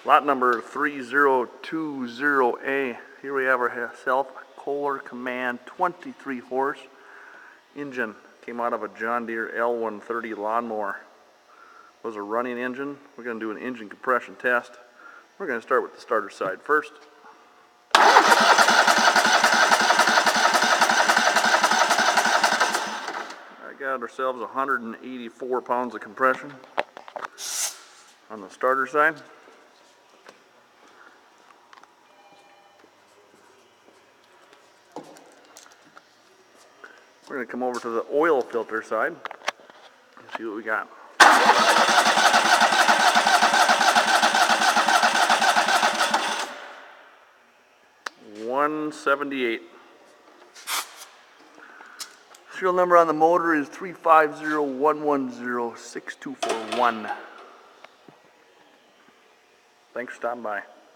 Lot number 3020A. Here we have ourselves a Kohler Command 23 horse engine. Came out of a John Deere L130 lawnmower. Was a running engine. We're going to do an engine compression test. We're going to start with the starter side first. I got ourselves 184 pounds of compression on the starter side. We're going to come over to the oil filter side and see what we got. 178. Serial number on the motor is 350-110-6241. Thanks for stopping by.